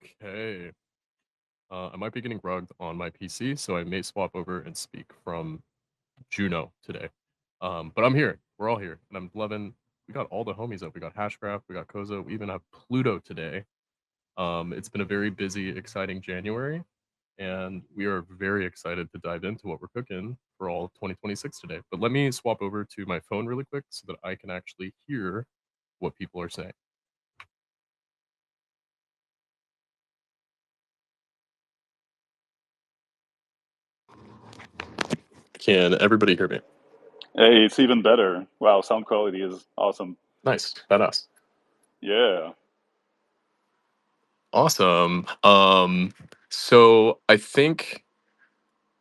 Okay. I might be getting rugged on my PC, so I may swap over and speak from Juno today. But I'm here. We're all here, and I'm loving. We got all the homies up. We got Hashcraft. We got Kozo. We even have Pluto today. It's been a very busy, exciting January, and we are very excited to dive into what we're cooking for all of 2026 today. But let me swap over to my phone really quick so that I can actually hear what people are saying. Can everybody hear me? Hey, it's even better. Wow, sound quality is awesome. Nice. Badass. Yeah. Awesome. So I think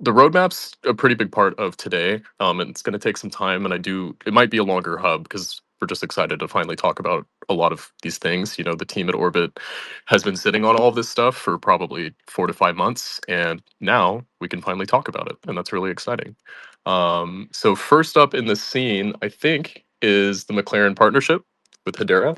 the roadmap's a pretty big part of today. And it's going to take some time, and it might be a longer hub because we're just excited to finally talk about a lot of these things. The team at Orbit has been sitting on all this stuff for probably 4 to 5 months, and now we can finally talk about it, and that's really exciting. So first up in the scene, I think, is the McLaren partnership with Hedera.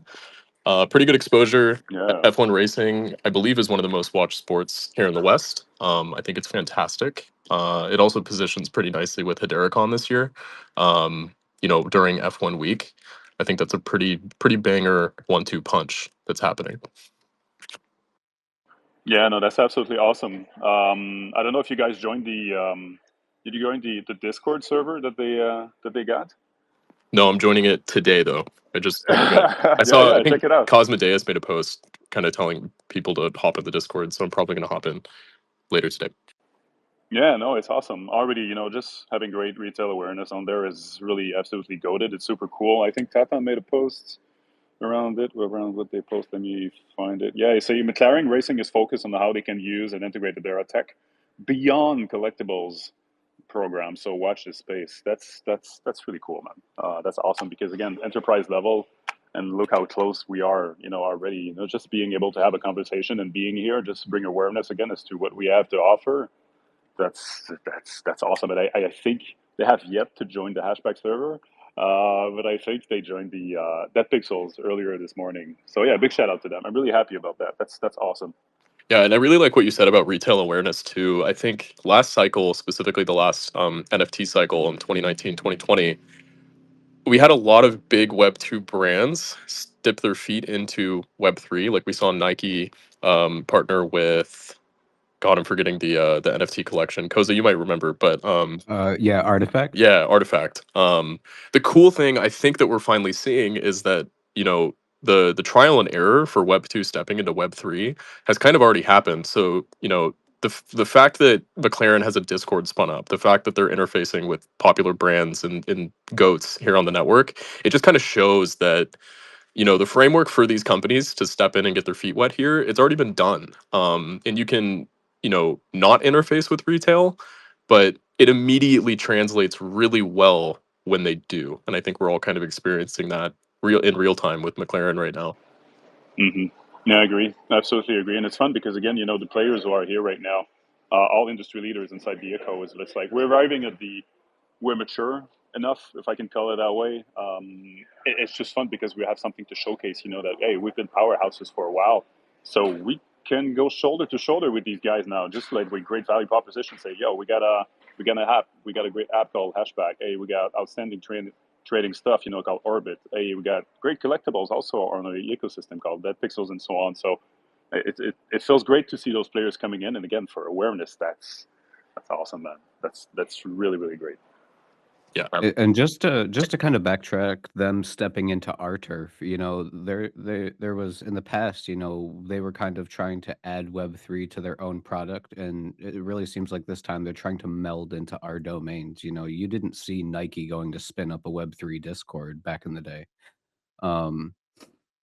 Pretty good exposure. Yeah. F1 racing, I believe, is one of the most watched sports here in the West. I think it's fantastic. It also positions pretty nicely with HederaCon this year. During F1 week, I think that's a pretty banger 1-2 punch that's happening. Yeah, no, that's absolutely awesome. I don't know if you guys joined did you join the Discord server that they got? No, I'm joining it today though. I Yeah, saw. I yeah, think check it out. Cosmodeus made a post kind of telling people to hop in the Discord, so I'm probably going to hop in later today. Yeah, no, it's awesome. Already, just having great retail awareness on there is really absolutely goated. It's super cool. I think Tata made a post around what they post. Let me find it. Yeah, so McLaren Racing is focused on how they can use and integrate the Dara tech beyond collectibles program. So watch this space. That's really cool, man. That's awesome because again, enterprise level, and look how close we are. Already. Just being able to have a conversation and being here, just bring awareness again as to what we have to offer. That's awesome. And I think they have yet to join the HashPack server, but I think they joined the Dead Pixels earlier this morning. So yeah, big shout out to them. I'm really happy about that. That's awesome. Yeah, and I really like what you said about retail awareness too. I think last cycle, specifically the last NFT cycle in 2019, 2020, we had a lot of big Web2 brands dip their feet into Web3. Like we saw Nike partner with, God, I'm forgetting the NFT collection. Koza, you might remember, but Yeah, Artifact. yeah, Artifact. The cool thing I think that we're finally seeing is that the trial and error for Web 2 stepping into Web 3 has kind of already happened. So the fact that McLaren has a Discord spun up, the fact that they're interfacing with popular brands and goats here on the network, it just kind of shows that the framework for these companies to step in and get their feet wet here, it's already been done. And you can, not interface with retail, but it immediately translates really well when they do. And I think we're all kind of experiencing that in real time with McLaren right now. hmm Yeah, I agree. Absolutely agree. And it's fun because again, the players who are here right now, all industry leaders inside the eco is it's like we're arriving at we're mature enough, if I can call it that way. It's just fun because we have something to showcase. That hey, we've been powerhouses for a while, so we can go shoulder to shoulder with these guys now. Just like with great value proposition, say, yo, we got a great app called HashPack. Hey, we got outstanding trading stuff, called Orbit. Hey, we got great collectibles also on the ecosystem called Dead Pixels and so on. So it feels great to see those players coming in, and again for awareness, that's awesome, man. That's really really great. Yeah. And just to kind of backtrack, them stepping into our turf, there was in the past, they were kind of trying to add Web3 to their own product, and it really seems like this time they're trying to meld into our domains. You didn't see Nike going to spin up a Web3 Discord back in the day. Um,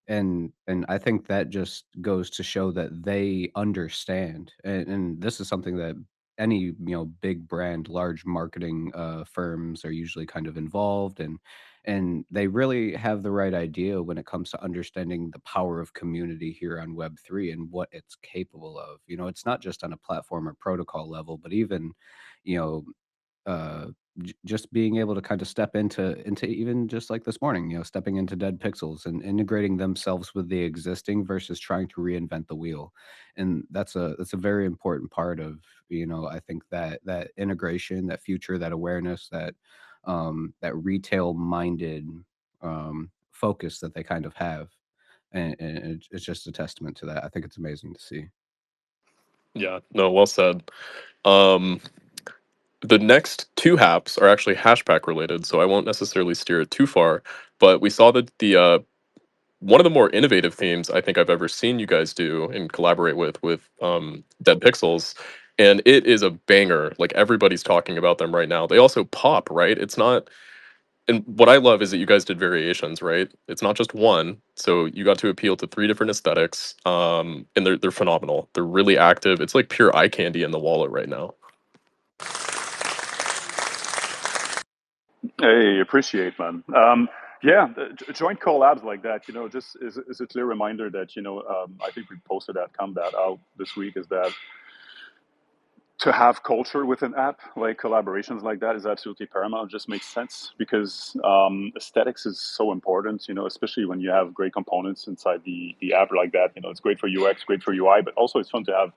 and I think that just goes to show that they understand, and this is something that any big brand, large marketing firms are usually kind of involved in, and they really have the right idea when it comes to understanding the power of community here on Web3 and what it's capable of. It's not just on a platform or protocol level, but even you know just being able to kind of step into even just like this morning, stepping into dead pixels and integrating themselves with the existing versus trying to reinvent the wheel. And that's a very important part of, I think that integration, that future, that awareness, that retail minded focus that they kind of have. And it's just a testament to that. I think it's amazing to see. Yeah, no, well said. Um, the next two haps are actually HashPack related, so I won't necessarily steer it too far. But we saw that the one of the more innovative themes I think I've ever seen you guys do and collaborate with Dead Pixels, and it is a banger. Like everybody's talking about them right now. They also pop, right? It's not. And what I love is that you guys did variations, right? It's not just one. So you got to appeal to three different aesthetics, and they're phenomenal. They're really active. It's like pure eye candy in the wallet right now. Hey, appreciate, man. Yeah, joint collabs like that, just is a clear reminder that, I think we posted that combat out this week, is that to have culture with an app, like collaborations like that, is absolutely paramount. It just makes sense because aesthetics is so important, especially when you have great components inside the app like that. It's great for UX, great for UI, but also it's fun to have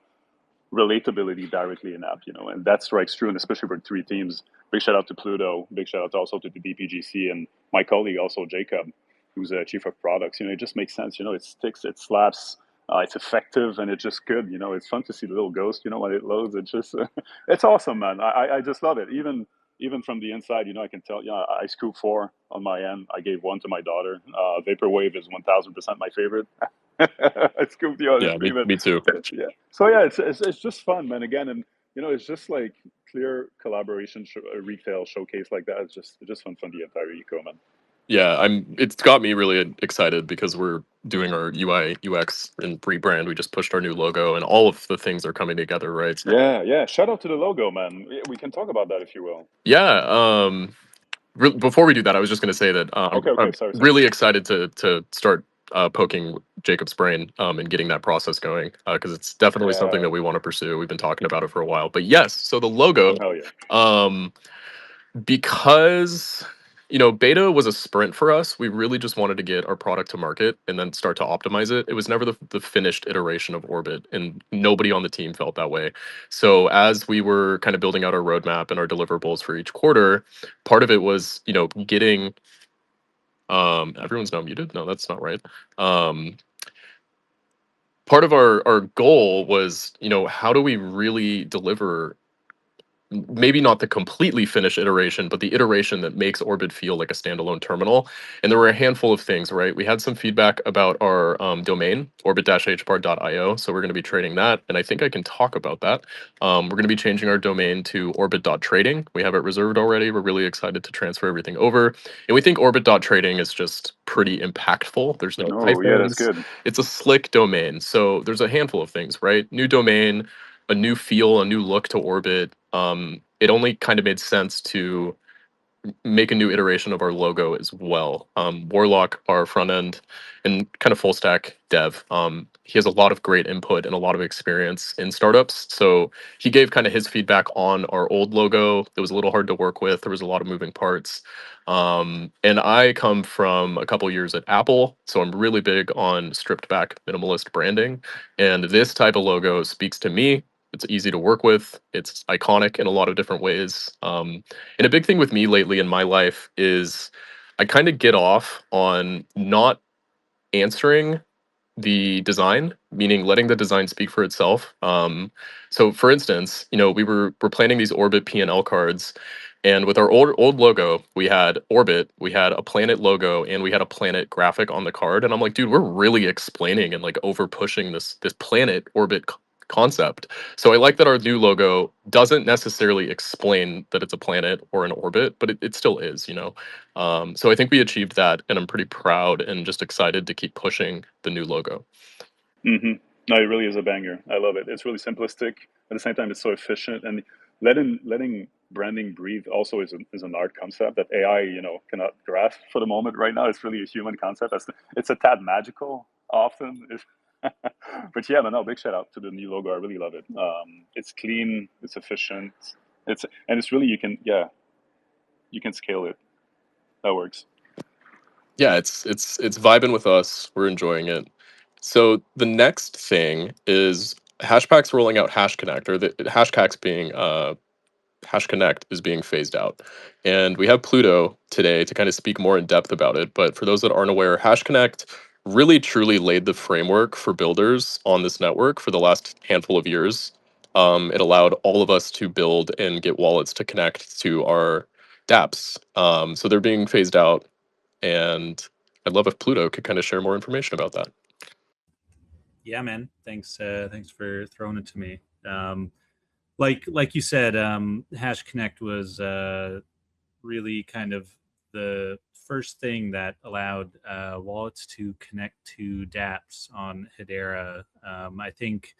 relatability directly in app, and that strikes true, and especially for three teams. Big shout out to Pluto, big shout out also to the DPGC and my colleague also Jacob, who's a chief of products. It just makes sense. It sticks, it slaps, it's effective, and it's just good. It's fun to see the little ghost. When it loads, it's just it's awesome, man. I just love it. Even from the inside, I can tell. I scoop four on my end. I gave one to my daughter. Vaporwave is 1000% my favorite. I scooped the other Yeah, three, but me too. yeah. So yeah, it's just fun, man. Again, and it's just like clear collaboration, retail showcase like that. It's just fun from the entire eco, man. Yeah, it's got me really excited because we're doing our UI UX and rebrand. We just pushed our new logo and all of the things are coming together, right? So, Yeah, yeah. Shout out to the logo, man. We can talk about that if you will. yeah, before we do that, I was just going to say that Okay, okay. I'm Sorry, sorry. really excited to start poking Jacob's brain and getting that process going because it's definitely something Yeah. that we want to pursue. We've been talking about it for a while. But yes, so the logo, Hell yeah. um, because beta was a sprint for us. We really just wanted to get our product to market and then start to optimize it. It was never the finished iteration of Orbit, and nobody on the team felt that way. So as we were kind of building out our roadmap and our deliverables for each quarter, part of it was getting everyone's now muted. No, that's not right. um Part of our goal was how do we really deliver maybe not the completely finished iteration, but the iteration that makes Orbit feel like a standalone terminal. And there were a handful of things, right? We had some feedback about our domain, orbit-hpar.io. So we're going to be trading that. And I think I can talk about that. We're going to be changing our domain to orbit.trading. We have it reserved already. We're really excited to transfer everything over. And we think orbit.trading is just pretty impactful. There's no Oh yeah, that's typos. good. It's a slick domain. So there's a handful of things, right? New domain, a new feel, a new look to Orbit. It only kind of made sense to make a new iteration of our logo as well. Warlock, our front end and kind of full stack dev, he has a lot of great input and a lot of experience in startups. So he gave kind of his feedback on our old logo. It was a little hard to work with. There was a lot of moving parts. And I come from a couple years at Apple, so I'm really big on stripped back minimalist branding. And this type of logo speaks to me. It's easy to work with. It's iconic in a lot of different ways. And a big thing with me lately in my life is I kind of get off on not answering the design, meaning letting the design speak for itself. So, for instance, we're planning these Orbit P&L cards, and with our old logo, we had Orbit, we had a planet logo, and we had a planet graphic on the card. And I'm like, dude, we're really explaining and like over pushing this planet Orbit concept. So I like that our new logo doesn't necessarily explain that it's a planet or an orbit, but it still is. So I think we achieved that, and I'm pretty proud and just excited to keep pushing the new logo. Mm-hmm. No, it really is a banger. I love it. It's really simplistic. At the same time, it's so efficient, and letting branding breathe also is an art concept that AI cannot grasp for the moment. Right now, it's really a human concept. It's a tad magical often. But yeah, no, big shout out to the new logo. I really love it. It's clean. It's efficient. And it's really you can, yeah. you can scale it. That works. Yeah, it's vibing with us. We're enjoying it. So the next thing is HashPack's rolling out Hash Connect, or the HashCack's being Hash Connect is being phased out. And we have Pluto today to kind of speak more in depth about it. But for those that aren't aware, Hash Connect really truly laid the framework for builders on this network for the last handful of years. It allowed all of us to build and get wallets to connect to our dApps. So they're being phased out. And I'd love if Pluto could kind of share more information about that. Yeah, man. Thanks for throwing it to me. Like you said, Hash Connect was really kind of the first thing that allowed wallets to connect to dApps on Hedera. I think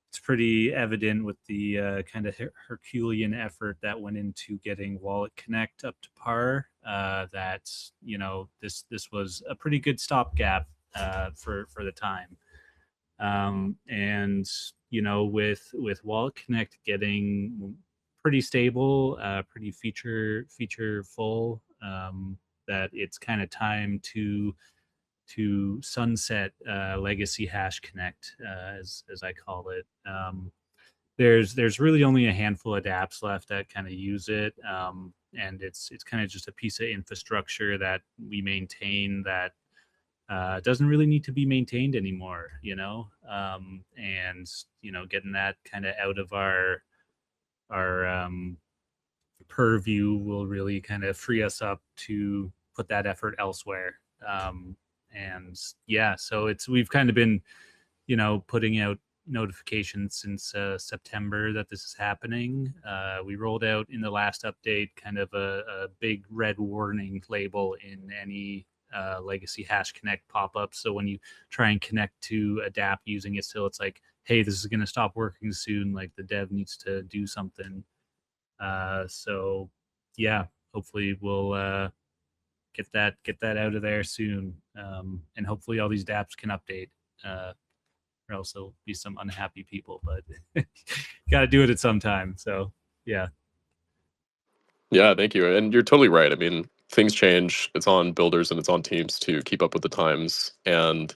it's pretty evident with the kind of Herculean effort that went into getting Wallet Connect up to par. That this was a pretty good stopgap for the time. And with Wallet Connect getting pretty stable, pretty feature full, that it's kind of time to sunset legacy Hash Connect, as I call it. There's really only a handful of dApps left that kind of use it, and it's kind of just a piece of infrastructure that we maintain that doesn't really need to be maintained anymore, and getting that kind of out of our purview will really kind of free us up to put that effort elsewhere. And yeah, so we've kind of been putting out notifications since September that this is happening. We rolled out in the last update kind of a big red warning label in any legacy Hash Connect pop-up. So when you try and connect to a dApp using it still, it's like, hey, this is going to stop working soon. Like the dev needs to do something. So yeah, hopefully we'll get that out of there soon. And hopefully all these dApps can update. Or else there'll be some unhappy people, but got to do it at some time. So yeah. Yeah, thank you. And you're totally right. I mean, things change. It's on builders and it's on teams to keep up with the times. And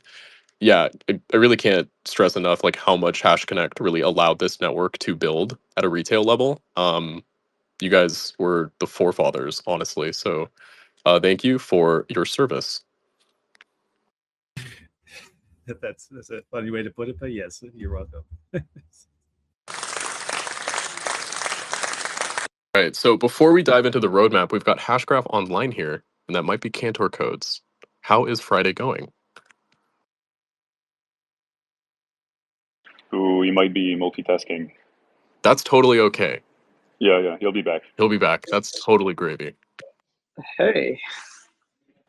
yeah, I really can't stress enough like how much Hash Connect really allowed this network to build at a retail level. You guys were the forefathers, honestly. So thank you for your service. That's a funny way to put it, but yes, you're welcome. All right, so before we dive into the roadmap, we've got Hashgraph online here, and that might be Cantor codes. How is Friday going? Ooh, you might be multitasking. That's totally okay. Yeah, he'll be back. He'll be back. That's totally gravy. Hey,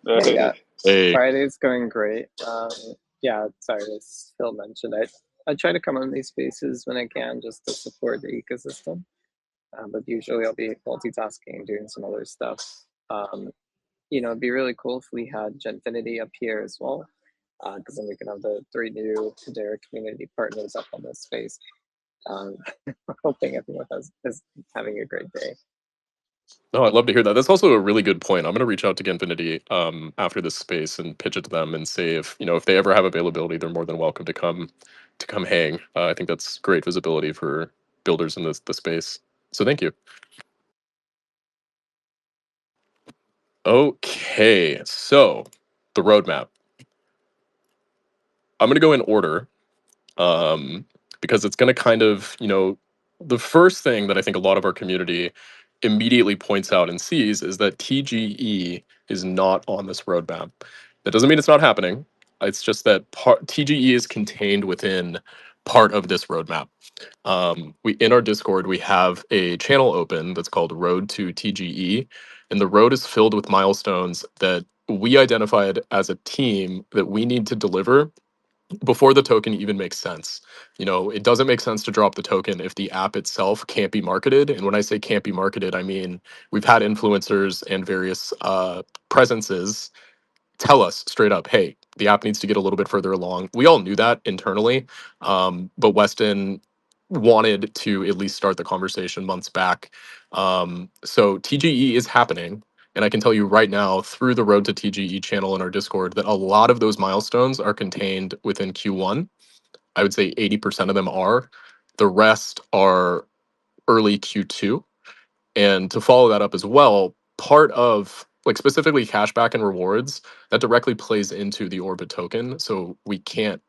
Hey. yeah, Hey, Friday's going great. Yeah, sorry, as Phil mentioned, I try to come on these spaces when I can just to support the ecosystem. But usually I'll be multitasking and doing some other stuff. It'd be really cool if we had Genfinity up here as well, because then we can have the 3 new Hedera community partners up on this space. Hoping everyone is having a great day. no, I'd love to hear that. That's also a really good point. I'm going to reach out to Genfinity after this space and pitch it to them and say if they ever have availability, they're more than welcome to come hang. I think that's great visibility for builders in the space. So thank you. Okay, so the roadmap. I'm going to go in order because it's going to kind of, the first thing that I think a lot of our community immediately points out and sees is that TGE is not on this roadmap. That doesn't mean it's not happening. It's just that TGE is contained within part of this roadmap. We in our Discord we have a channel open that's called Road to TGE, and the road is filled with milestones that we identified as a team that we need to deliver before the token even makes sense. It doesn't make sense to drop the token if the app itself can't be marketed. And when I say can't be marketed, I mean we've had influencers and various presences tell us straight up, hey, the app needs to get a little bit further along. We all knew that internally, but Weston wanted to at least start the conversation months back. So TGE is happening. And I can tell you right now, through the Road to TGE channel in our Discord, that a lot of those milestones are contained within Q1. I would say 80% of them are. The rest are early Q2. And to follow that up as well, part of like specifically cashback and rewards, that directly plays into the Orbit token. So we can't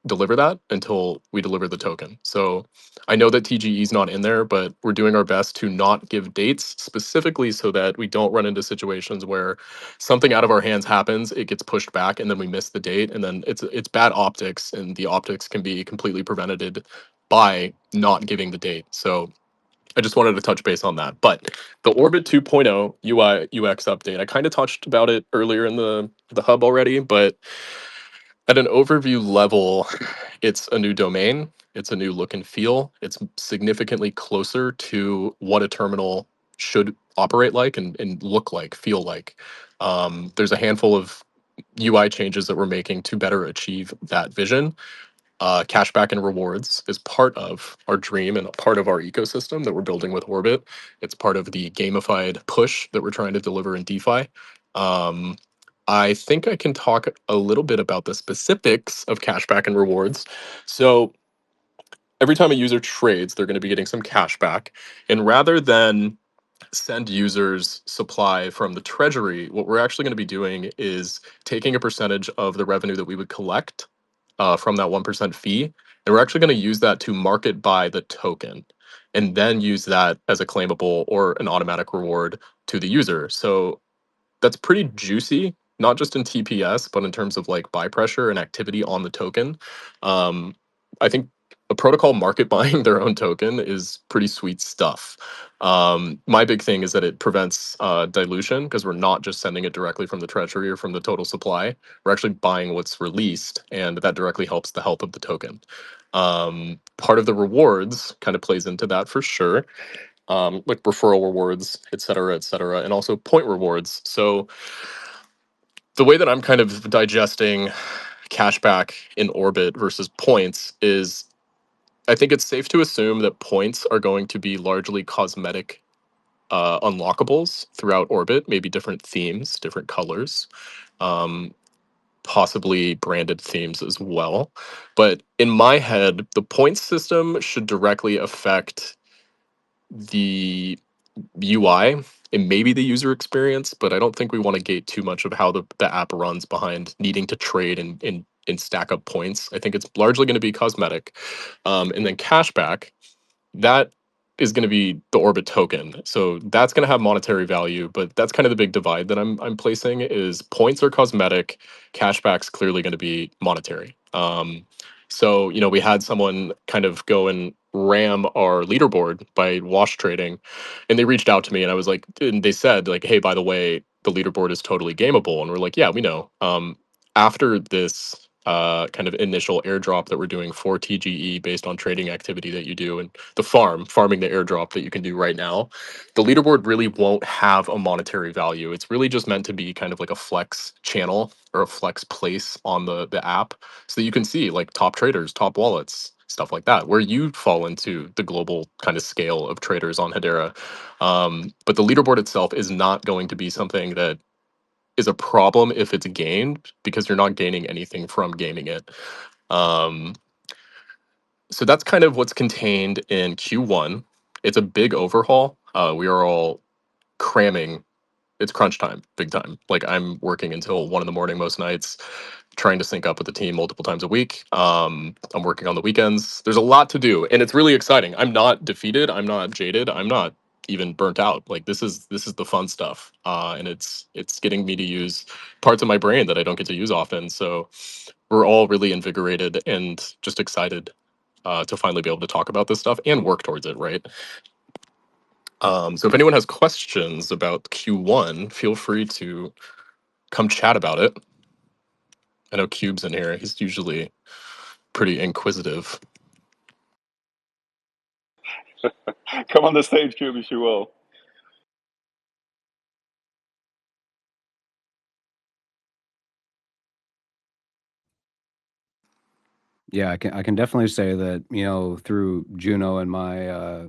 deliver that until we deliver the token. So I know that TGE is not in there, but we're doing our best to not give dates specifically so that we don't run into situations where something out of our hands happens, it gets pushed back, and then we miss the date, and then it's bad optics, and the optics can be completely prevented by not giving the date. So I just wanted to touch base on that. But the Orbit 2.0 UI UX update, I kind of touched about it earlier in the hub already, but at an overview level, it's a new domain, it's a new look and feel, it's significantly closer to what a terminal should operate like and look like, feel like. There's a handful of UI changes that we're making to better achieve that vision. Cashback and rewards is part of our dream and a part of our ecosystem that we're building with Orbit. It's part of the gamified push that we're trying to deliver in DeFi. Um, I think I can talk a little bit about the specifics of cashback and rewards. So every time a user trades, they're going to be getting some cashback. And rather than send users supply from the treasury, what we're actually going to be doing is taking a percentage of the revenue that we would collect from that 1% fee. And we're actually going to use that to market buy the token and then use that as a claimable or an automatic reward to the user. So that's pretty juicy, not just in TPS, but in terms of like buy pressure and activity on the token. I think a protocol market buying their own token is pretty sweet stuff. My big thing is that it prevents dilution because we're not just sending it directly from the treasury or from the total supply. We're actually buying what's released, and that directly helps the health of the token. Part of the rewards kind of plays into that for sure, like referral rewards, et cetera, and also point rewards. So the way that I'm kind of digesting cashback in Orbit versus points is I think it's safe to assume that points are going to be largely cosmetic unlockables throughout Orbit, maybe different themes, different colors, um, possibly branded themes as well. But in my head, the points system should directly affect the UI and maybe the user experience, but I don't think we want to gate too much of how the app runs behind needing to trade and stack up points. I think it's largely going to be cosmetic. And then cashback, that is going to be the Orbit token. So that's going to have monetary value, but that's kind of the big divide that I'm placing is points are cosmetic, cashback's clearly going to be monetary. So, you know, we had someone kind of go and ram our leaderboard by wash trading, and they reached out to me and I was like, and they said like, hey, by the way, the leaderboard is totally gameable. And we're like, yeah, we know. After this kind of initial airdrop that we're doing for TGE based on trading activity that you do and the farming the airdrop that you can do right now, the leaderboard really won't have a monetary value. It's really just meant to be kind of like a flex channel or a flex place on the app so that you can see like top traders, top wallets, stuff like that, where you fall into the global kind of scale of traders on Hedera. But the leaderboard itself is not going to be something that is a problem if it's gained because you're not gaining anything from gaming it. Um, so that's kind of what's contained in Q1. It's a big overhaul. We are all cramming. It's crunch time, big time. Like I'm working until 1 in the morning most nights, trying to sync up with the team multiple times a week. I'm working on the weekends. There's a lot to do, and it's really exciting. I'm not defeated. I'm not jaded. I'm not even burnt out. Like this is the fun stuff, and it's getting me to use parts of my brain that I don't get to use often. So we're all really invigorated and just excited to finally be able to talk about this stuff and work towards it. Right. So if anyone has questions about Q1, feel free to come chat about it. I know Cube's in here. He's usually pretty inquisitive. Come on the stage, Cube, if you will. Yeah, I can definitely say that, through Juno and my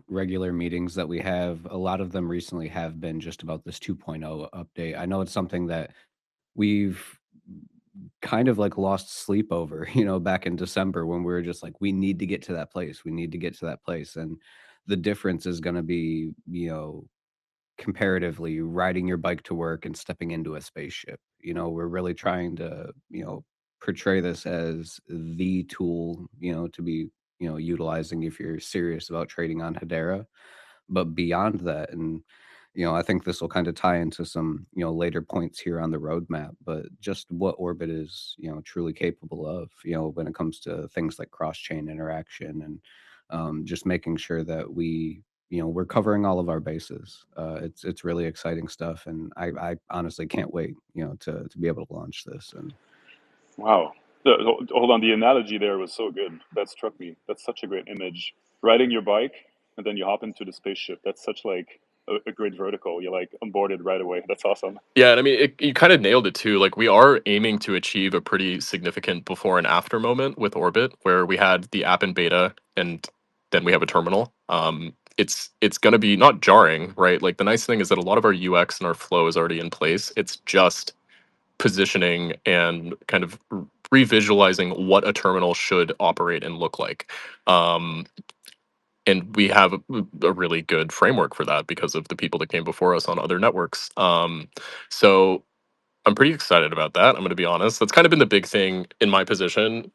regular meetings that we have, a lot of them recently have been just about this 2.0 update. I know it's something that we've kind of like lost sleep over, back in December when we were just like, we need to get to that place. We need to get to that place. And the difference is going to be, comparatively riding your bike to work and stepping into a spaceship. We're really trying to, portray this as the tool, to be, utilizing if you're serious about trading on Hedera. But beyond that, and I think this will kind of tie into some, later points here on the roadmap, but just what Orbit is, truly capable of, when it comes to things like cross-chain interaction and just making sure that we're covering all of our bases. It's really exciting stuff, and I honestly can't wait, to be able to launch this. And Wow. Hold on, the analogy there was so good. That struck me. That's such a great image. Riding your bike and then you hop into the spaceship. That's such like a great vertical. You're like onboarded right away. That's awesome. Yeah, and I mean, you kind of nailed it too. Like, we are aiming to achieve a pretty significant before and after moment with Orbit, where we had the app in beta, and then we have a terminal. It's going to be not jarring, right? Like, the nice thing is that a lot of our UX and our flow is already in place. It's just positioning and kind of revisualizing what a terminal should operate and look like. Um, and we have a really good framework for that because of the people that came before us on other networks. So I'm pretty excited about that. I'm going to be honest. That's kind of been the big thing in my position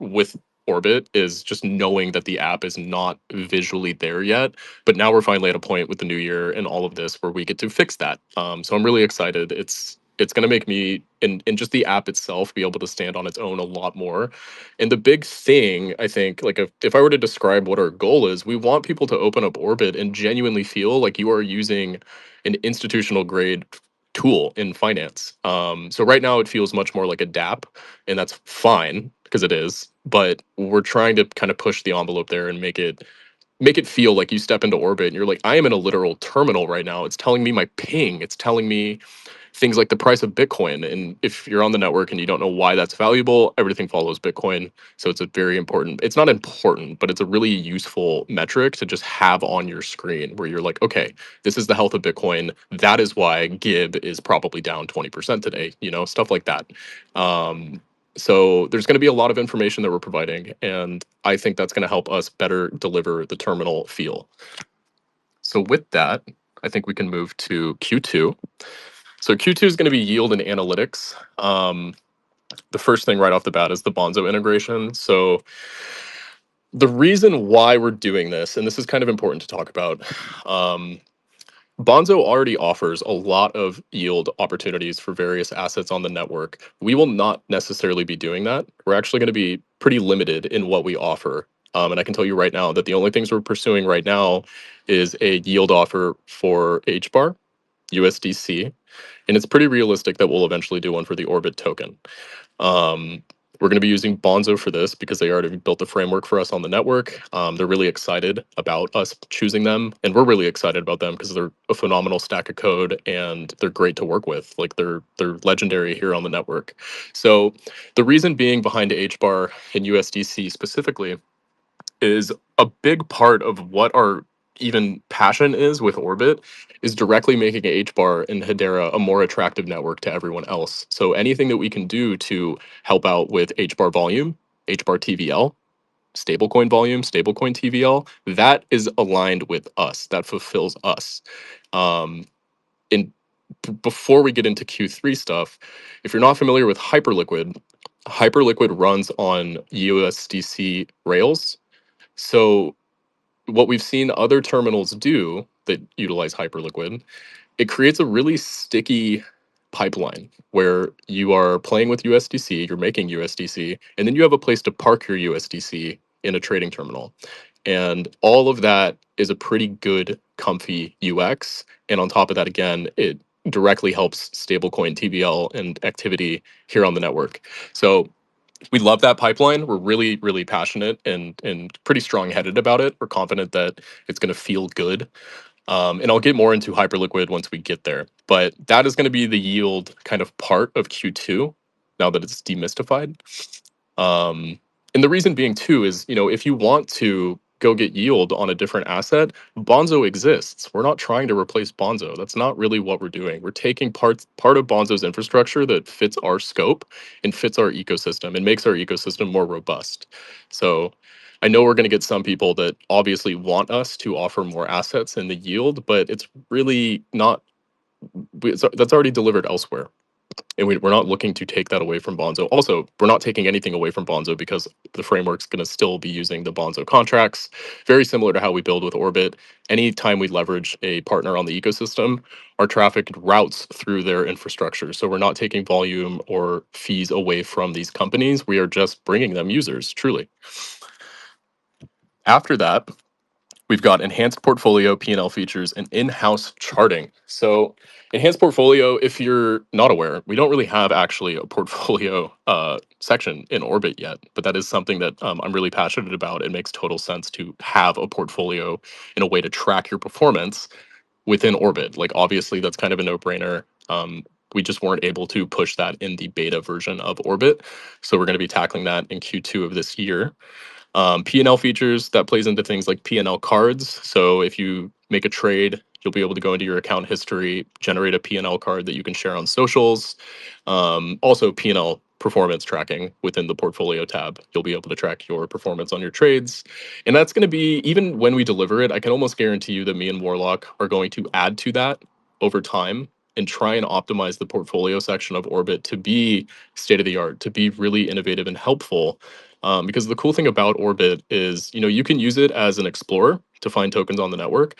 with Orbit, is just knowing that the app is not visually there yet. But now we're finally at a point with the new year and all of this where we get to fix that. So I'm really excited. It's going to make me, in just the app itself, be able to stand on its own a lot more. And the big thing, I think, like, if I were to describe what our goal is, we want people to open up Orbit and genuinely feel like you are using an institutional grade tool in finance. So right now it feels much more like a DApp, and that's fine because it is. But we're trying to kind of push the envelope there and make it feel like you step into Orbit and you're like, I am in a literal terminal right now. It's telling me my ping. It's telling me things like the price of Bitcoin. And if you're on the network and you don't know why that's valuable, everything follows Bitcoin. So it's a very important, it's not important, but it's a really useful metric to just have on your screen where you're like, okay, this is the health of Bitcoin. That is why Gib is probably down 20% today, stuff like that. So there's going to be a lot of information that we're providing, and I think that's going to help us better deliver the terminal feel. So with that, I think we can move to Q2. So Q2 is going to be yield and analytics. The first thing right off the bat is the Bonzo integration. So the reason why we're doing this, and this is kind of important to talk about, Bonzo already offers a lot of yield opportunities for various assets on the network. We will not necessarily be doing that. We're actually going to be pretty limited in what we offer. And I can tell you right now that the only things we're pursuing right now is a yield offer for HBAR, USDC, and it's pretty realistic that we'll eventually do one for the Orbit token. We're going to be using Bonzo for this because they already built the framework for us on the network. They're really excited about us choosing them, and we're really excited about them because they're a phenomenal stack of code and they're great to work with. Like, they're legendary here on the network. So the reason being behind HBAR and USDC specifically is a big part of what our even passion is with Orbit is directly making HBAR and Hedera a more attractive network to everyone else. So anything that we can do to help out with HBAR volume, HBAR TVL, stablecoin volume, stablecoin TVL, that is aligned with us. That fulfills us. In Before we get into Q3 stuff, if you're not familiar with Hyperliquid, Hyperliquid runs on USDC rails. So what we've seen other terminals do that utilize Hyperliquid, it creates a really sticky pipeline where you are playing with USDC, you're making USDC, and then you have a place to park your USDC in a trading terminal. And all of that is a pretty good, comfy UX. And on top of that, again, it directly helps stablecoin TVL and activity here on the network. So we love that pipeline. We're really, really passionate and pretty strong headed about it. We're confident that it's going to feel good. And I'll get more into Hyperliquid once we get there. But that is going to be the yield kind of part of Q2 now that it's demystified. And the reason being too is, if you want to go get yield on a different asset, Bonzo exists. We're not trying to replace Bonzo. That's not really what we're doing. We're taking part of Bonzo's infrastructure that fits our scope and fits our ecosystem and makes our ecosystem more robust. So I know we're going to get some people that obviously want us to offer more assets in the yield, but it's really not. That's already delivered elsewhere. And we're not looking to take that away from Bonzo. Also, we're not taking anything away from Bonzo because the framework's going to still be using the Bonzo contracts, very similar to how we build with Orbit. Anytime we leverage a partner on the ecosystem, our traffic routes through their infrastructure. So we're not taking volume or fees away from these companies. We are just bringing them users, truly. After that, we've got enhanced portfolio P&L features and in-house charting. So enhanced portfolio, if you're not aware, we don't really have actually a portfolio section in Orbit yet, but that is something that I'm really passionate about. It makes total sense to have a portfolio in a way to track your performance within Orbit. Like obviously that's kind of a no-brainer. We just weren't able to push that in the beta version of Orbit. So we're going to be tackling that in Q2 of this year. P&L features that plays into things like P&L cards. So if you make a trade, you'll be able to go into your account history, generate a P&L card that you can share on socials. Also P&L performance tracking within the portfolio tab. You'll be able to track your performance on your trades. And that's going to be, even when we deliver it, I can almost guarantee you that me and Warlock are going to add to that over time and try and optimize the portfolio section of Orbit to be state of the art, to be really innovative and helpful. Because the cool thing about Orbit is, you can use it as an explorer to find tokens on the network.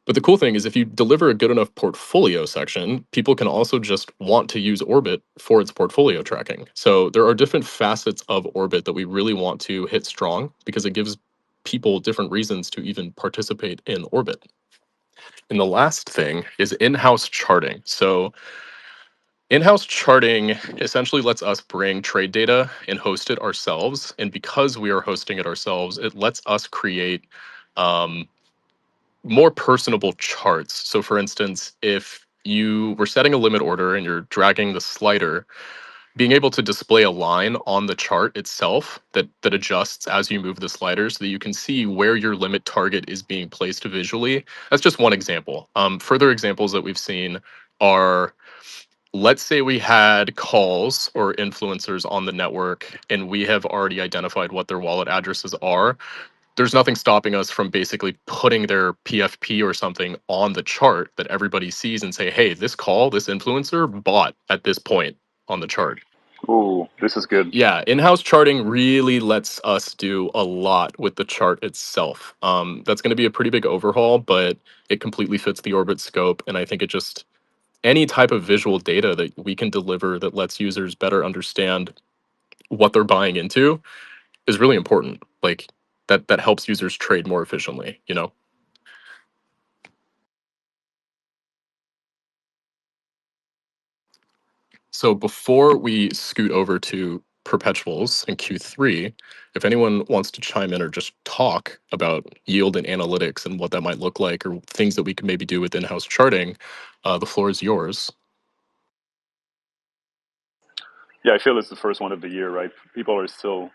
But the cool thing is if you deliver a good enough portfolio section, people can also just want to use Orbit for its portfolio tracking. So there are different facets of Orbit that we really want to hit strong because it gives people different reasons to even participate in Orbit. And the last thing is in-house charting. So in-house charting essentially lets us bring trade data and host it ourselves. And because we are hosting it ourselves, it lets us create more personable charts. So for instance, if you were setting a limit order and you're dragging the slider, being able to display a line on the chart itself that adjusts as you move the slider so that you can see where your limit target is being placed visually. That's just one example. Further examples that we've seen are, let's say we had calls or influencers on the network and we have already identified what their wallet addresses are. There's nothing stopping us from basically putting their PFP or something on the chart that everybody sees and say, hey, this call, this influencer bought at this point on the chart. Ooh, this is good. Yeah, in-house charting really lets us do a lot with the chart itself. That's going to be a pretty big overhaul, but it completely fits the Orbit scope. And I think it just, any type of visual data that we can deliver that lets users better understand what they're buying into is really important. Like that helps users trade more efficiently. So before we scoot over to perpetuals in Q3, if anyone wants to chime in or just talk about yield and analytics and what that might look like or things that we could maybe do with in-house charting, the floor is yours. Yeah, I feel it's the first one of the year, right? People are still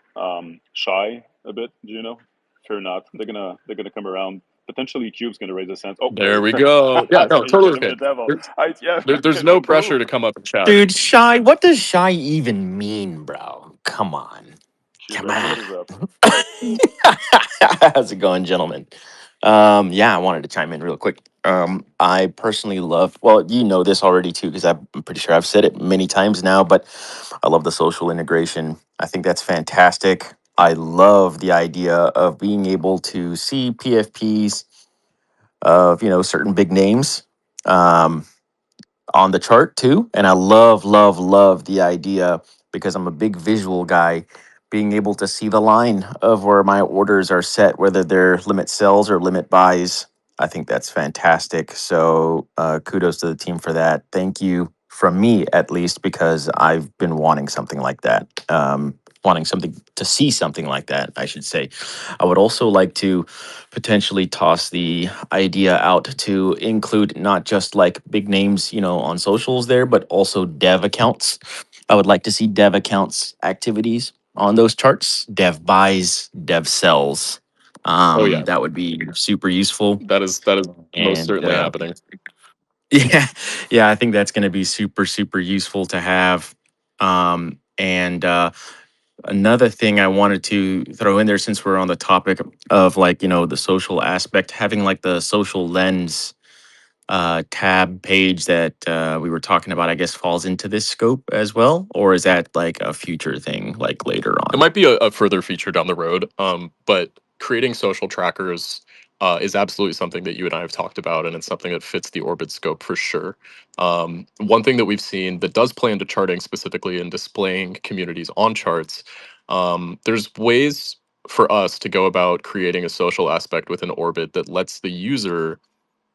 shy a bit, Fear not. They're gonna come around. Potentially, Cube's gonna raise his hand. Oh, There we go. Yeah, no, you totally get him, okay. the devil. Yeah, There's can no we pressure move? to come up and chat. Dude, shy. What does shy even mean, bro? Come on. Cube Come Edgar, on. what is up? How's it going, gentlemen? Yeah, I wanted to chime in real quick. I personally love, well, you know this already too, because I'm pretty sure I've said it many times now, but I love the social integration. I think that's fantastic. I love the idea of being able to see PFPs of, certain big names. Um, on the chart too. And I love, love, love the idea because I'm a big visual guy, being able to see the line of where my orders are set, whether they're limit sells or limit buys. I think that's fantastic. So kudos to the team for that. Thank you from me, at least, because I've been wanting something like that. Wanting something to see something like that, I should say. I would also like to potentially toss the idea out to include not just like big names, on socials there, but also dev accounts. I would like to see dev accounts activities on those charts. Dev buys, dev sells. Oh yeah, That would be super useful. that is most And certainly happening. yeah, yeah, I think that's going to be super useful to have. And another thing I wanted to throw in there, since we're on the topic of like, the social aspect, having like the social lens tab page that we were talking about, I guess falls into this scope as well, or is that like a future thing, like later It on? might be a further feature down the road, but creating social trackers is absolutely something that you and I have talked about, and it's something that fits the Orbit scope for sure. One thing that we've seen that does play into charting specifically and displaying communities on charts, there's ways for us to go about creating a social aspect within Orbit that lets the user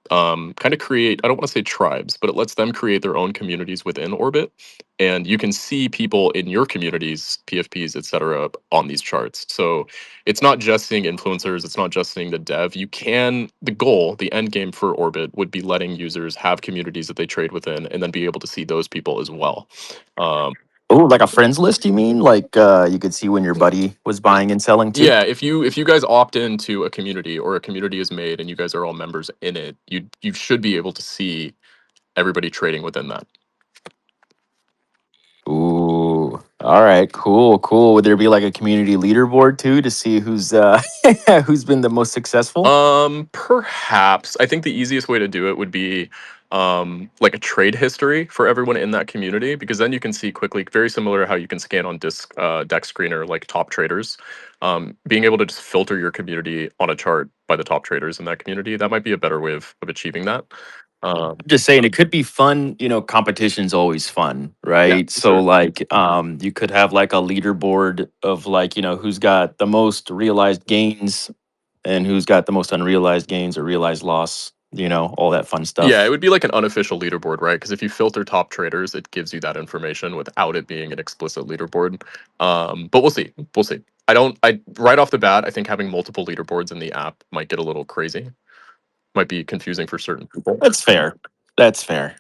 kind of create, I don't want to say tribes, but it lets them create their own communities within Orbit. And you can see people in your communities, PFPs, et cetera, on these charts. So it's not just seeing influencers, it's not just seeing the dev. The goal, the end game for Orbit would be letting users have communities that they trade within and then be able to see those people as well. Um, Oh, like a friends list, you mean? Like you could see when your buddy was buying and selling too? Yeah, if you guys opt into a community or a community is made and you guys are all members in it, you should be able to see everybody trading within that. Ooh. All right, cool. Would there be like a community leaderboard too to see who's who's been the most successful? Perhaps. I think the easiest way to do it would be like a trade history for everyone in that community, because then you can see quickly, very similar to how you can scan on deck screener like top traders. Being able to just filter your community on a chart by the top traders in that community, that might be a better way of achieving that. Just saying it could be fun, competition's always fun, Yeah, right? for So sure. like you could have like a leaderboard of like, who's got the most realized gains and who's got the most unrealized gains or realized loss, all that fun Yeah, it stuff. would be like an unofficial leaderboard, right? Because if you filter top traders, it gives you that information without it being an explicit leaderboard. But we'll see. We'll see. I right off the bat, I think having multiple leaderboards in the app might get a little crazy. Might be confusing for certain people. That's fair. That's fair.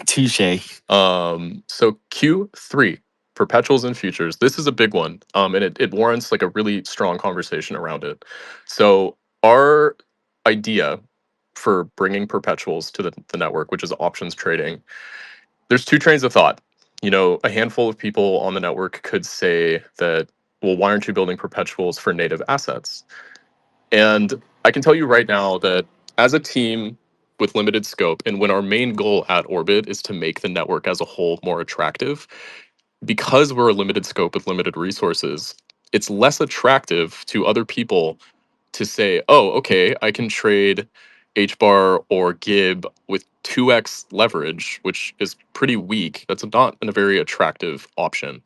Touche. So Q3, perpetuals and futures. This is a big one. And it warrants like a really strong conversation around it. So our idea for bringing perpetuals to the network, which is options trading, there's two trains of thought. A handful of people on the network could say that, well, why aren't you building perpetuals for native assets? And I can tell you right now that as a team with limited scope, and when our main goal at Orbit is to make the network as a whole more attractive, because we're a limited scope with limited resources, it's less attractive to other people to say, oh, okay, I can trade HBAR or GIB with 2x leverage, which is pretty weak. That's not a very attractive option.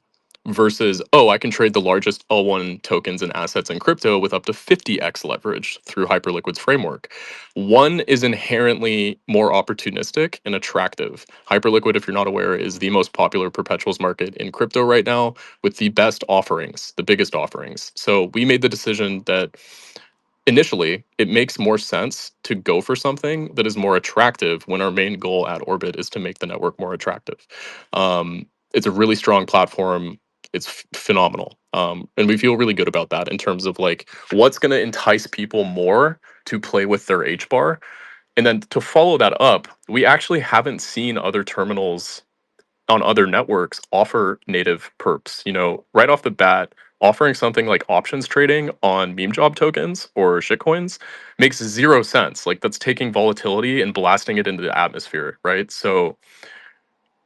Versus, oh, I can trade the largest L1 tokens and assets in crypto with up to 50x leverage through Hyperliquid's framework. One is inherently more opportunistic and attractive. Hyperliquid, if you're not aware, is the most popular perpetuals market in crypto right now with the best offerings, the biggest offerings. So we made the decision that initially it makes more sense to go for something that is more attractive when our main goal at Orbit is to make the network more attractive. It's a really strong platform. It's phenomenal. And we feel really good about that in terms of like what's going to entice people more to play with their H bar. And then to follow that up, we actually haven't seen other terminals on other networks offer native perps. Right off the bat, offering something like options trading on meme job tokens or shitcoins makes zero sense. Like that's taking volatility and blasting it into the atmosphere, right? So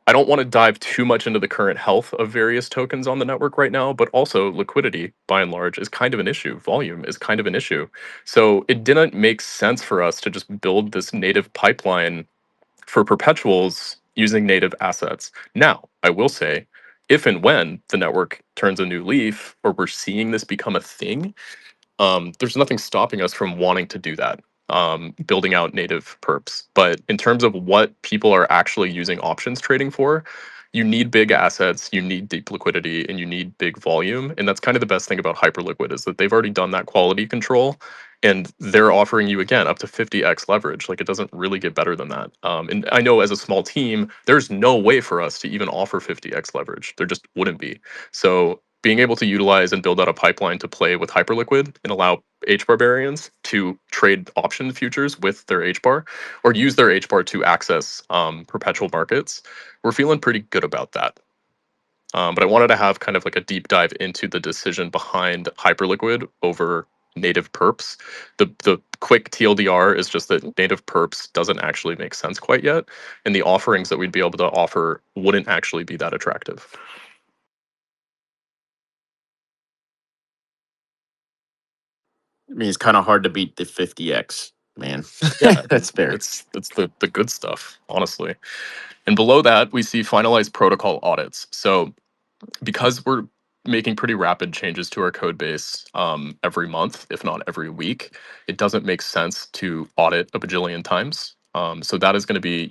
I don't want to dive too much into the current health of various tokens on the network right now, but also liquidity by and large is kind of an issue. Volume is kind of an issue. So it didn't make sense for us to just build this native pipeline for perpetuals using native assets. Now, I will say, if and when the network turns a new leaf or we're seeing this become a thing, there's nothing stopping us from wanting to do that, building out native perps. But in terms of what people are actually using options trading for, you need big assets, you need deep liquidity, and you need big volume. And that's kind of the best thing about Hyperliquid is that they've already done that quality control, and they're offering you again up to 50x leverage. Like it doesn't really get better than that. And I know as a small team, there's no way for us to even offer 50x leverage. There just wouldn't be. So being able to utilize and build out a pipeline to play with Hyperliquid and allow HBAR to trade option futures with their HBAR or use their HBAR to access perpetual markets, we're feeling pretty good about that. But I wanted to have kind of like a deep dive into the decision behind Hyperliquid over native perps. The quick TLDR is just that native perps doesn't actually make sense quite yet, and the offerings that we'd be able to offer wouldn't actually be that attractive. I mean, it's kind of hard to beat the 50x, man. Yeah, That's fair. it's the good stuff, honestly. And below that, we see finalized protocol audits. So because we're making pretty rapid changes to our code base every month, if not every week, it doesn't make sense to audit a bajillion times. So that is going to be,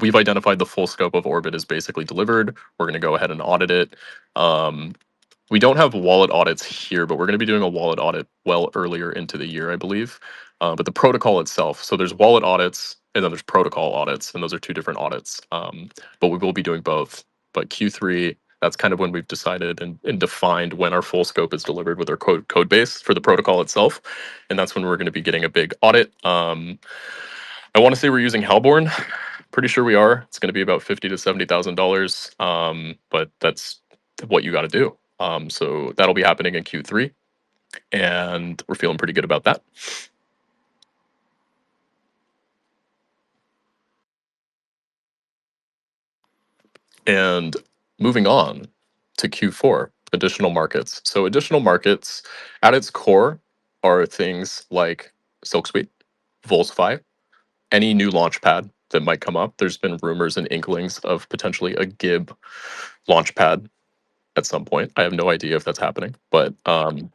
we've identified the full scope of Orbit is basically delivered. We're going to go ahead and audit it. We don't have wallet audits here, but we're going to be doing a wallet audit well earlier into the year, I believe. But the protocol itself, so there's wallet audits and then there's protocol audits, and those are two different audits. But we will be doing both. But Q3, that's kind of when we've decided and defined when our full scope is delivered with our code base for the protocol itself. And that's when we're going to be getting a big audit. I want to say we're using Hellborn. Pretty sure we are. It's going to be about $50,000 to $70,000. But that's what you got to do. So that'll be happening in Q3, and we're feeling pretty good about that. And moving on to Q4, additional markets. So additional markets at its core are things like SilkSuite, Volsfi, any new launchpad that might come up. There's been rumors and inklings of potentially a Gib launchpad at some point. I have no idea if that's happening, but That'd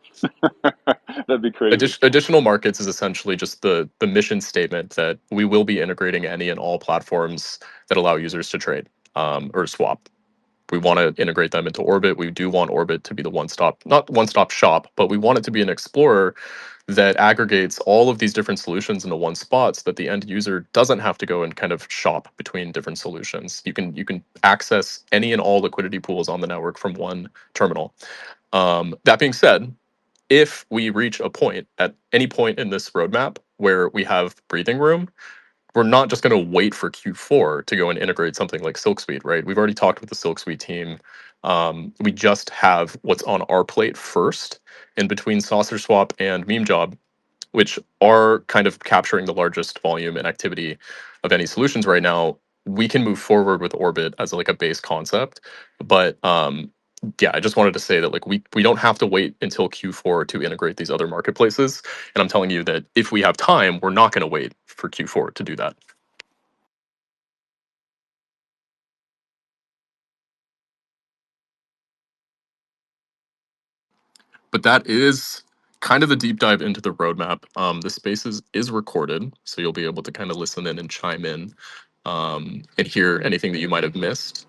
be crazy. additional markets is essentially just the mission statement that we will be integrating any and all platforms that allow users to trade or swap. We want to integrate them into Orbit. We do want Orbit to be the not one-stop shop, but we want it to be an explorer that aggregates all of these different solutions into one spot so that the end user doesn't have to go and kind of shop between different solutions. You can access any and all liquidity pools on the network from one terminal. That being said, if we reach a point at any point in this roadmap where we have breathing room, we're not just going to wait for Q4 to go and integrate something like SilkSuite, right? We've already talked with the SilkSuite team. We just have what's on our plate first, in between Saucer Swap and Meme Job, which are kind of capturing the largest volume and activity of any solutions right now. We can move forward with Orbit as like a base concept, but yeah, I just wanted to say that like we don't have to wait until Q4 to integrate these other marketplaces. And I'm telling you that if we have time, we're not going to wait for Q4 to do that. But that is kind of the deep dive into the roadmap. The space is recorded, so you'll be able to kind of listen in and chime in and hear anything that you might have missed.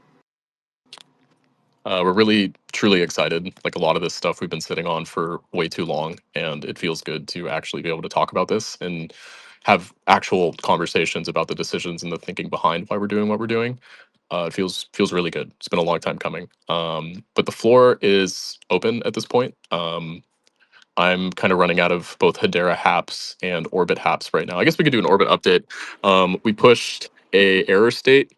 We're really, truly excited. Like a lot of this stuff we've been sitting on for way too long, and it feels good to actually be able to talk about this and have actual conversations about the decisions and the thinking behind why we're doing what we're doing. It feels really good. It's been a long time coming. But the floor is open at this point. I'm kind of running out of both Hedera haps and Orbit haps right now. I guess we could do an Orbit update. We pushed a error state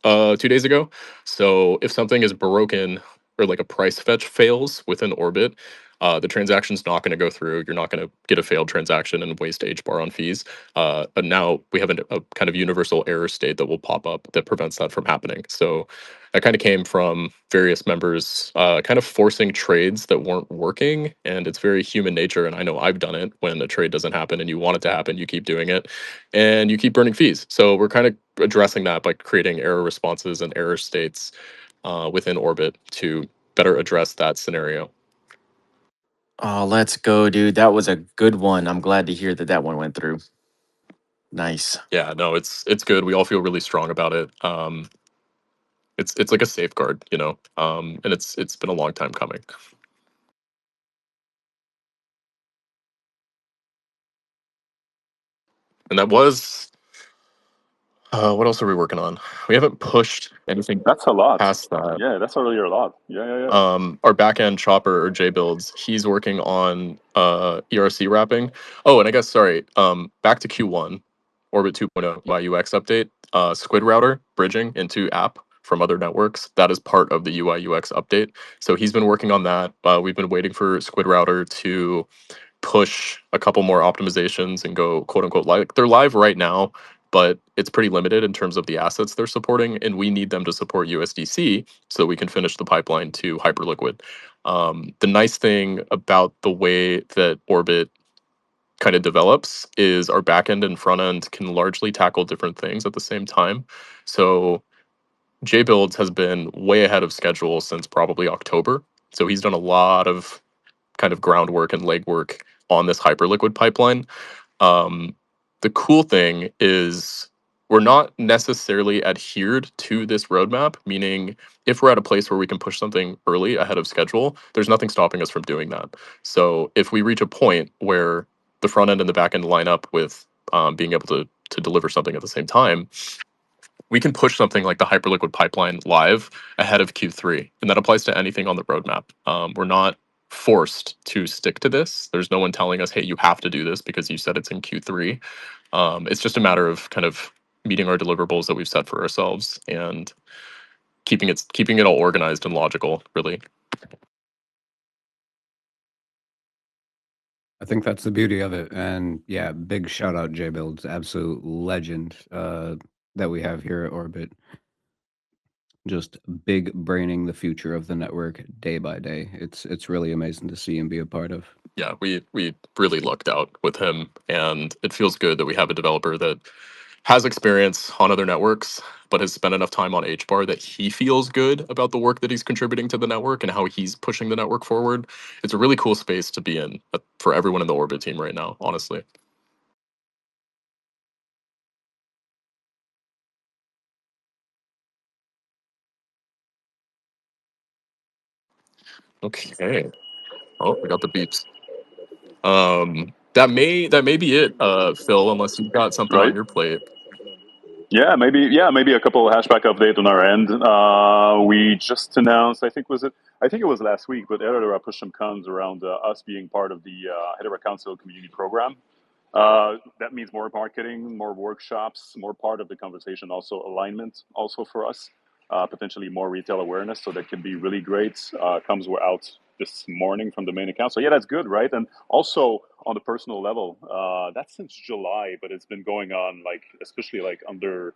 2 days ago. So if something is broken or like a price fetch fails within Orbit, the transaction's not going to go through. You're not going to get a failed transaction and waste HBAR on fees. But now we have a kind of universal error state that will pop up that prevents that from happening. So that kind of came from various members kind of forcing trades that weren't working. And it's very human nature. And I know I've done it when a trade doesn't happen and you want it to happen, you keep doing it and you keep burning fees. So we're kind of addressing that by creating error responses and error states within Orbit to better address that scenario. Oh, let's go, dude. That was a good one. I'm glad to hear that that one went through. Nice. Yeah, no, it's good. We all feel really strong about it. It's like a safeguard, and it's been a long time coming. And that was What else are we working on? We haven't pushed anything That's a lot. past that. Yeah, that's already a lot. Yeah. Our backend chopper or JBuilds, he's working on ERC wrapping. Oh, and I guess sorry. Back to Q1, Orbit 2.0 UI UX update. Squid router bridging into app from other networks. That is part of the UI UX update. So he's been working on that. We've been waiting for Squid router to push a couple more optimizations and go quote unquote live. They're live right now, but it's pretty limited in terms of the assets they're supporting, and we need them to support USDC so we can finish the pipeline to Hyperliquid. The nice thing about the way that Orbit kind of develops is our backend and front end can largely tackle different things at the same time. So JBuilds has been way ahead of schedule since probably October. So he's done a lot of kind of groundwork and legwork on this Hyperliquid pipeline. Um, the cool thing is we're not necessarily adhered to this roadmap, meaning if we're at a place where we can push something early ahead of schedule, there's nothing stopping us from doing that. So if we reach a point where the front end and the back end line up with being able to deliver something at the same time, we can push something like the Hyperliquid pipeline live ahead of Q3, and that applies to anything on the roadmap. We're not forced to stick to this. There's no one telling us, "Hey, you have to do this because you said it's in Q3." It's just a matter of kind of meeting our deliverables that we've set for ourselves and keeping it all organized and logical. Really, I think that's the beauty of it. And yeah, big shout out JBuilds, absolute legend that we have here at Orbit. Just big braining the future of the network day by day. It's really amazing to see and be a part of. yeah, we really lucked out with him, and it feels good that we have a developer that has experience on other networks, but has spent enough time on HBAR that he feels good about the work that he's contributing to the network and how he's pushing the network forward. It's a really cool space to be in for everyone in the Orbit team right now, honestly. Okay. Oh, we got the beeps. That may be it, Phil, unless you've got something on Right. your plate. Yeah, maybe a couple of HashPack update on our end. We just announced, I think it was last week, but Hedera pushed some comms around us being part of the Hedera Council Community Program. That means more marketing, more workshops, more part of the conversation, also alignment, also for us, potentially more retail awareness. So that could be really great. Comms were out this morning from the main account. So yeah, that's good, right? And also on the personal level, that's since July, but it's been going on like, especially like under,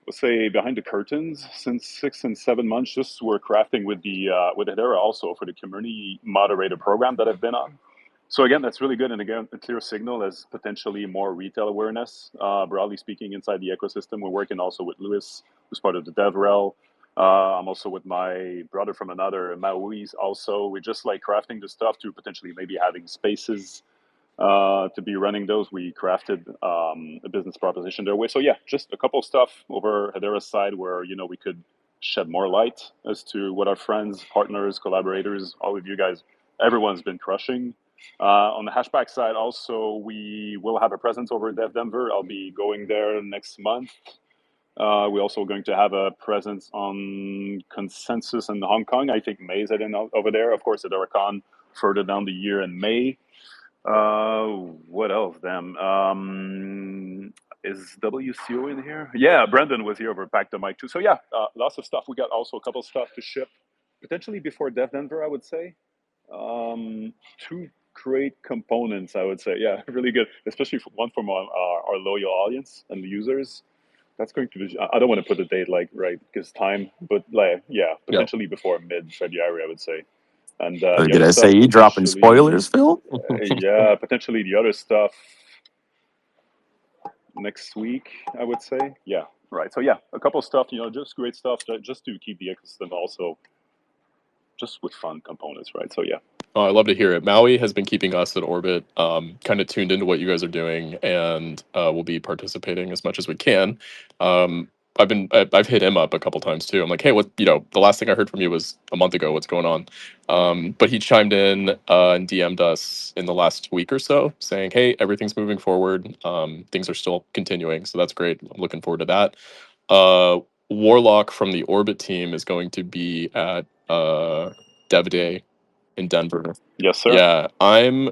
let's say behind the curtains since 6 and 7 months. Just we're crafting with the with Hedera also for the community moderator program that I've been on. So again, that's really good, and again, a clear signal as potentially more retail awareness. Broadly speaking, inside the ecosystem, we're working also with Louis, who's part of the DevRel. I'm also with my brother from another, Maui. Also, we're just like crafting the stuff to potentially maybe having spaces to be running those. We crafted a business proposition their way. So yeah, just a couple of stuff over Hedera's side where we could shed more light as to what our friends, partners, collaborators, all of you guys, everyone's been crushing. On the HashPack side, also we will have a presence over at Dev Denver. I'll be going there next month. We're also going to have a presence on Consensus in Hong Kong. I think May is heading over there. Of course, at Oricon further down the year in May. What else? Damn. Is WCO in here? Yeah, Brendan was here over Pack the Mic too. So yeah, lots of stuff. We got also a couple of stuff to ship, potentially before Dev Denver, I would say. Two great components, I would say. Yeah, really good, especially for one from our loyal audience and users. That's going to be. I don't want to put the date like right because time, but like yeah, Yeah. potentially before mid-February, I would say. And the Did other I say stuff you dropping potentially, spoilers, Phil? yeah, potentially the other stuff next week, I would say. Yeah, right. So yeah, a couple of stuff, just great stuff, just to keep the ecosystem also just with fun components, right? So yeah. Oh, I love to hear it. Maui has been keeping us at Orbit kind of tuned into what you guys are doing, and we'll be participating as much as we can. I've hit him up a couple times too. I'm like, hey, what, the last thing I heard from you was a month ago. What's going on? But he chimed in and DM'd us in the last week or so saying, hey, everything's moving forward. Things are still continuing, so that's great. I'm looking forward to that. Warlock from the Orbit team is going to be at Dev Day in Denver. Yes, sir. Yeah, I'm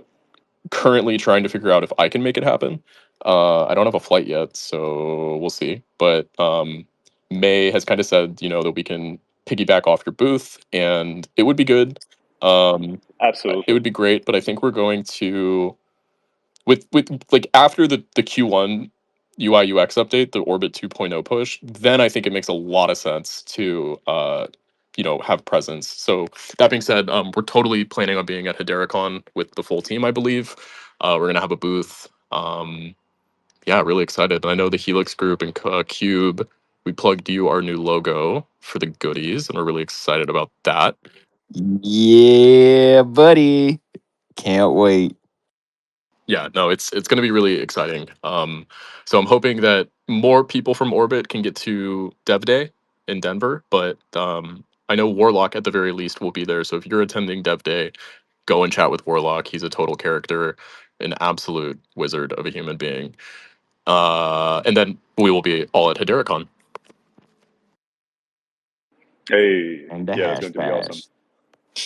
currently trying to figure out if I can make it happen. I don't have a flight yet, so we'll see. But May has kind of said, that we can piggyback off your booth, and it would be good. It Absolutely. would be great, but I think we're going to with like after the Q1 UI UX update, the Orbit 2.0 push, then I think it makes a lot of sense to have presence. So that being said, we're totally planning on being at HederaCon with the full team, I believe. We're gonna have a booth. Yeah, really excited. I know the Helix group and Cube, we plugged you our new logo for the goodies, and we're really excited about that. Yeah, buddy. Can't wait. Yeah, no, it's going to be really exciting. So I'm hoping that more people from Orbit can get to Dev Day in Denver, but I know Warlock at the very least will be there. So if you're attending Dev Day, go and chat with Warlock. He's a total character, an absolute wizard of a human being. And then we will be all at HederaCon. Hey, And the yeah, it's hash going to be awesome. bash.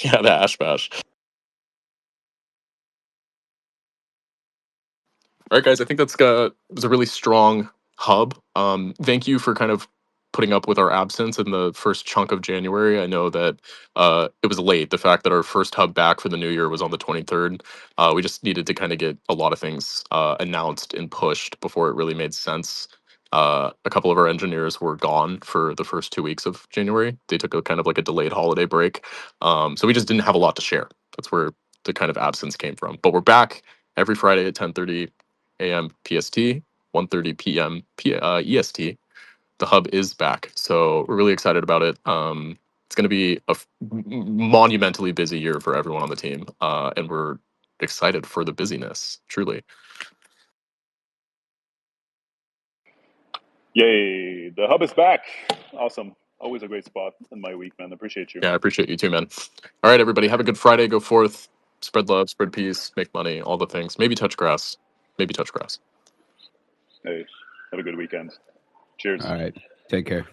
Yeah, the Ash Bash. All right, guys, I think was a really strong hub. Thank you for kind of putting up with our absence in the first chunk of January. I know that it was late. The fact that our first hub back for the new year was on the 23rd. We just needed to kind of get a lot of things announced and pushed before it really made sense. A couple of our engineers were gone for the first 2 weeks of January. They took a kind of like a delayed holiday break. So we just didn't have a lot to share. That's where the kind of absence came from. But we're back every Friday at 10:30 a.m. PST, 1:30 p.m. EST. The hub is back, so we're really excited about it. It's going to be a monumentally busy year for everyone on the team, and we're excited for the busyness. Truly, Yay, the hub is back. Awesome. Always a great spot in my week, man. Appreciate you. yeah, I appreciate you too, man. All right, everybody, have a good Friday. Go forth, spread love, spread peace, make money, all the things. Maybe touch grass. Maybe touch grass. Hey, have a good weekend. Cheers. All right. Take care.